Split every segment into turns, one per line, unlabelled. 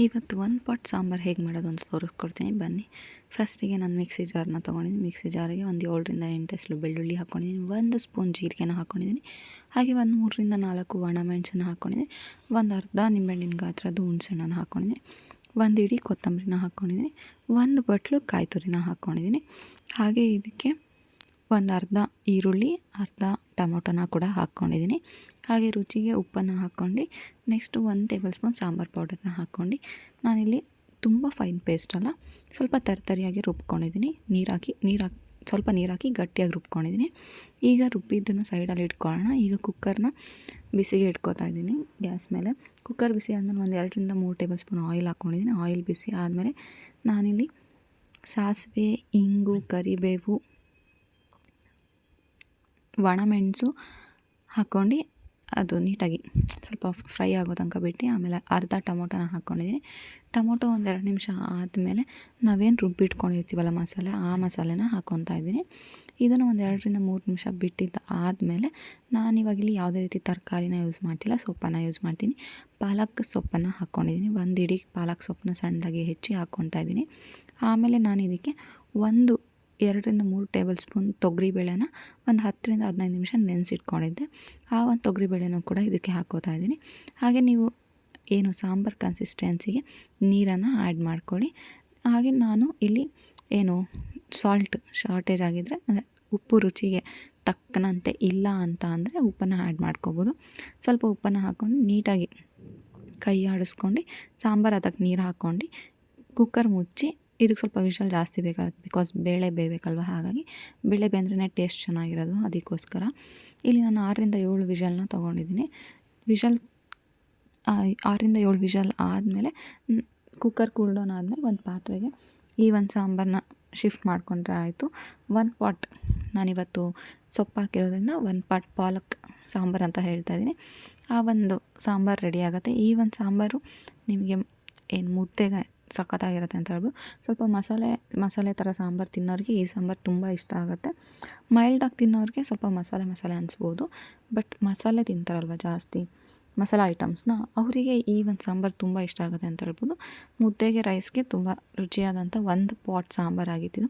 ಇವತ್ತು ಒಂದು ಪಾಟ್ ಸಾಂಬಾರು ಹೇಗೆ ಮಾಡೋದು ಅಂತ ತೋರಿಸ್ಕೊಡ್ತೀನಿ ಬನ್ನಿ. ಫಸ್ಟಿಗೆ ನಾನು ಮಿಕ್ಸಿ ಜಾರನ್ನ ತೊಗೊಂಡಿದ್ದೀನಿ. ಮಿಕ್ಸಿ ಜಾರಿಗೆ ಒಂದು 7ರಿಂದ 8 ಎಸಳು ಬೆಳ್ಳುಳ್ಳಿ ಹಾಕ್ಕೊಂಡಿದ್ದೀನಿ, 1 ಸ್ಪೂನ್ ಜೀರಿಗೆನ ಹಾಕ್ಕೊಂಡಿದ್ದೀನಿ, ಹಾಗೆ ಒಂದು 3ರಿಂದ 4 ಒಣಮೆಣಸನ್ನ ಹಾಕ್ಕೊಂಡಿದ್ದೀನಿ, ಒಂದು ಅರ್ಧ ನಿಂಬೆಹಣ್ಣಿನ ಗಾತ್ರದ್ದು ಹುಣಸೆಹಣ್ಣನ್ನು ಹಾಕ್ಕೊಂಡಿದ್ದೀನಿ, ಒಂದು ಇಡೀ ಕೊತ್ತಂಬರಿನ ಹಾಕ್ಕೊಂಡಿದ್ದೀನಿ, ಒಂದು ಬಟ್ಲು ಕಾಯಿ ತುರಿನ ಹಾಕ್ಕೊಂಡಿದ್ದೀನಿ, ಹಾಗೆ ಇದಕ್ಕೆ ಒಂದು ಅರ್ಧ ಈರುಳ್ಳಿ, ಅರ್ಧ ಟೊಮೊಟೊನ ಕೂಡ ಹಾಕ್ಕೊಂಡಿದ್ದೀನಿ, ಹಾಗೆ ರುಚಿಗೆ ಉಪ್ಪನ್ನು ಹಾಕ್ಕೊಂಡು ನೆಕ್ಸ್ಟು 1 ಟೇಬಲ್ ಸ್ಪೂನ್ ಸಾಂಬಾರು ಪೌಡರ್ನ ಹಾಕ್ಕೊಂಡು ನಾನಿಲ್ಲಿ ತುಂಬ ಫೈನ್ ಪೇಸ್ಟ್ ಅಲ್ಲ, ಸ್ವಲ್ಪ ತರಿಯಾಗಿ ರುಬ್ಕೊಂಡಿದ್ದೀನಿ. ಸ್ವಲ್ಪ ನೀರು ಹಾಕಿ ಗಟ್ಟಿಯಾಗಿ ರುಬ್ಕೊಂಡಿದ್ದೀನಿ. ಈಗ ರುಬ್ಬಿದ್ದನ್ನು ಸೈಡಲ್ಲಿ ಇಟ್ಕೊಳ್ಳೋಣ. ಈಗ ಕುಕ್ಕರ್ನ ಬಿಸಿಗೆ ಇಟ್ಕೊತಾ ಇದ್ದೀನಿ ಗ್ಯಾಸ್ ಮೇಲೆ. ಕುಕ್ಕರ್ ಬಿಸಿ ಆದಮೇಲೆ ಒಂದು 2ರಿಂದ 3 ಟೇಬಲ್ ಸ್ಪೂನ್ ಆಯಿಲ್ ಹಾಕ್ಕೊಂಡಿದ್ದೀನಿ. ಆಯಿಲ್ ಬಿಸಿ ಆದಮೇಲೆ ನಾನಿಲ್ಲಿ ಸಾಸಿವೆ, ಇಂಗು, ಕರಿಬೇವು, ಒಣಮೆಣಸು ಹಾಕ್ಕೊಂಡು ಅದು ನೀಟಾಗಿ ಸ್ವಲ್ಪ ಫ್ರೈ ಆಗೋ ತನಕ ಬಿಟ್ಟು ಆಮೇಲೆ ಅರ್ಧ ಟೊಮೊಟೊನ ಹಾಕ್ಕೊಂಡಿದ್ದೀನಿ. ಟೊಮೊಟೊ ಒಂದು 2 ನಿಮಿಷ ಆದಮೇಲೆ ನಾವೇನು ರುಬ್ಬಿಟ್ಕೊಂಡಿರ್ತೀವಲ್ಲ ಮಸಾಲೆ, ಆ ಮಸಾಲೆನ ಹಾಕ್ಕೊತಾ ಇದ್ದೀನಿ. ಇದನ್ನು ಒಂದು 2ರಿಂದ 3 ನಿಮಿಷ ಬಿಟ್ಟಿದ್ದು ಆದಮೇಲೆ ನಾನಿವಾಗಿಲ್ಲಿ ಯಾವುದೇ ರೀತಿ ತರಕಾರಿನ ಯೂಸ್ ಮಾಡ್ತಿಲ್ಲ, ಸೊಪ್ಪನ್ನು ಯೂಸ್ ಮಾಡ್ತೀನಿ. ಪಾಲಕ್ ಸೊಪ್ಪನ್ನು ಹಾಕ್ಕೊಂಡಿದ್ದೀನಿ. ಒಂದು ಇಡೀ ಪಾಲಕ್ ಸೊಪ್ಪನ್ನ ಸಣ್ಣದಾಗಿ ಹೆಚ್ಚಿ ಹಾಕ್ಕೊತಾ ಇದ್ದೀನಿ. ಆಮೇಲೆ ನಾನು ಇದಕ್ಕೆ 2ರಿಂದ 3 ಟೇಬಲ್ ಸ್ಪೂನ್ ತೊಗರಿಬೇಳೆನ ಒಂದು 10ರಿಂದ 15 ನಿಮಿಷ ನೆನೆಸಿಟ್ಕೊಂಡಿದ್ದೆ. ಆ ಒಂದು ತೊಗರಿಬೇಳೆನೂ ಕೂಡ ಇದಕ್ಕೆ ಹಾಕ್ಕೋತಾ ಇದ್ದೀನಿ. ಹಾಗೆ ನೀವು ಏನು ಸಾಂಬಾರು ಕನ್ಸಿಸ್ಟೆನ್ಸಿಗೆ ನೀರನ್ನು ಆ್ಯಡ್ ಮಾಡ್ಕೊಳ್ಳಿ. ಹಾಗೆ ನಾನು ಇಲ್ಲಿ ಏನು ಶಾರ್ಟೇಜ್ ಆಗಿದ್ದರೆ ಅಂದರೆ ಉಪ್ಪು ರುಚಿಗೆ ತಕ್ಕನಂತೆ ಇಲ್ಲ ಅಂತ ಅಂದರೆ ಉಪ್ಪನ್ನು ಆ್ಯಡ್ ಮಾಡ್ಕೋಬೋದು. ಸ್ವಲ್ಪ ಉಪ್ಪನ್ನು ಹಾಕ್ಕೊಂಡು ನೀಟಾಗಿ ಕೈ ಆಡಿಸ್ಕೊಂಡು ಸಾಂಬಾರು ಅದಕ್ಕೆ ನೀರು ಹಾಕ್ಕೊಂಡು ಕುಕ್ಕರ್ ಮುಚ್ಚಿ ಇದಕ್ಕೆ ಸ್ವಲ್ಪ ವಿಷಲ್ ಜಾಸ್ತಿ ಬೇಕಾಗುತ್ತೆ, ಬಿಕಾಸ್ ಬೇಳೆ ಬೇಯಬೇಕಲ್ವ, ಹಾಗಾಗಿ ಬೇಳೆ ಬೆಂದ್ರೇ ಟೇಸ್ಟ್ ಚೆನ್ನಾಗಿರೋದು. ಅದಕ್ಕೋಸ್ಕರ ಇಲ್ಲಿ ನಾನು 6ರಿಂದ 7 ವಿಷಲ್ನ ತೊಗೊಂಡಿದ್ದೀನಿ. 6ರಿಂದ 7 ವಿಷಲ್ ಆದಮೇಲೆ ಕುಕ್ಕರ್ ಕೂಲ್ ಡೌನ್ ಆದಮೇಲೆ ಒಂದು ಪಾತ್ರೆಗೆ ಈ ಒಂದು ಸಾಂಬಾರನ್ನ ಶಿಫ್ಟ್ ಮಾಡಿಕೊಂಡ್ರೆ ಆಯಿತು. 1 ಪಾಟ್ ನಾನಿವತ್ತು ಸೊಪ್ಪು ಹಾಕಿರೋದ್ರಿಂದ 1 ಪಾಟ್ ಪಾಲಕ್ ಸಾಂಬಾರು ಅಂತ ಹೇಳ್ತಾ ಇದ್ದೀನಿ. ಆ ಒಂದು ಸಾಂಬಾರು ರೆಡಿ ಆಗುತ್ತೆ. ಈ ಒಂದು ಸಾಂಬಾರು ನಿಮಗೆ ಏನು ಮುದ್ದೆಗೆ ಸಖತ್ತಾಗಿರುತ್ತೆ ಅಂತ ಹೇಳ್ಬೋದು. ಸ್ವಲ್ಪ ಮಸಾಲೆ ಥರ ಸಾಂಬಾರು ತಿನ್ನೋರಿಗೆ ಈ ಸಾಂಬಾರು ತುಂಬ ಇಷ್ಟ ಆಗುತ್ತೆ. ಮೈಲ್ಡಾಗಿ ತಿನ್ನೋರಿಗೆ ಸ್ವಲ್ಪ ಮಸಾಲೆ ಅನಿಸ್ಬೋದು, ಬಟ್ ಮಸಾಲೆ ತಿಂತಾರಲ್ವ ಜಾಸ್ತಿ ಮಸಾಲೆ ಐಟಮ್ಸ್ನ, ಅವರಿಗೆ ಈ ಒಂದು ಸಾಂಬಾರು ತುಂಬ ಇಷ್ಟ ಆಗುತ್ತೆ ಅಂತ ಹೇಳ್ಬೋದು. ಮುದ್ದೆಗೆ, ರೈಸ್ಗೆ ತುಂಬ ರುಚಿಯಾದಂಥ 1 ಪಾಟ್ ಸಾಂಬಾರಾಗಿತ್ತು.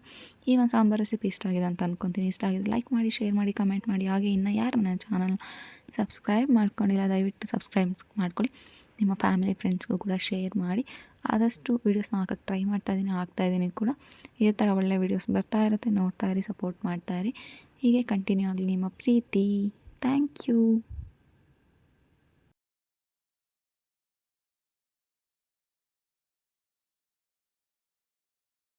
ಈ ಒಂದು ಸಾಂಬಾರು ರೆಸಿಪಿ ಇಷ್ಟ ಆಗಿದೆ ಅಂತ ಅಂದ್ಕೊತೀನಿ. ಇಷ್ಟ ಆಗಿದೆ ಲೈಕ್ ಮಾಡಿ, ಶೇರ್ ಮಾಡಿ, ಕಮೆಂಟ್ ಮಾಡಿ. ಹಾಗೆ ಇನ್ನು ಯಾರು ನನ್ನ ಚಾನಲ್ನ ಸಬ್ಸ್ಕ್ರೈಬ್ ಮಾಡ್ಕೊಂಡಿಲ್ಲ ದಯವಿಟ್ಟು ಸಬ್ಸ್ಕ್ರೈಬ್ ಮಾಡ್ಕೊಳ್ಳಿ. ನಿಮ್ಮ ಫ್ಯಾಮಿಲಿ ಫ್ರೆಂಡ್ಸ್ಗೂ ಕೂಡ ಶೇರ್ ಮಾಡಿ. ಆದಷ್ಟು ವೀಡಿಯೋಸ್ನ ಹಾಕೋಕ್ಕೆ ಟ್ರೈ ಹಾಕ್ತಾಯಿದ್ದೀನಿ ಕೂಡ. ಇದೇ ಥರ ಒಳ್ಳೆ ವೀಡಿಯೋಸ್ ಬರ್ತಾ ಇರುತ್ತೆ, ನೋಡ್ತಾ ಇರಿ, ಸಪೋರ್ಟ್ ಮಾಡ್ತಾಯಿರಿ. ಹೀಗೆ ಕಂಟಿನ್ಯೂ ಆಗಲಿ ನಿಮ್ಮ ಪ್ರೀತಿ. Thank you.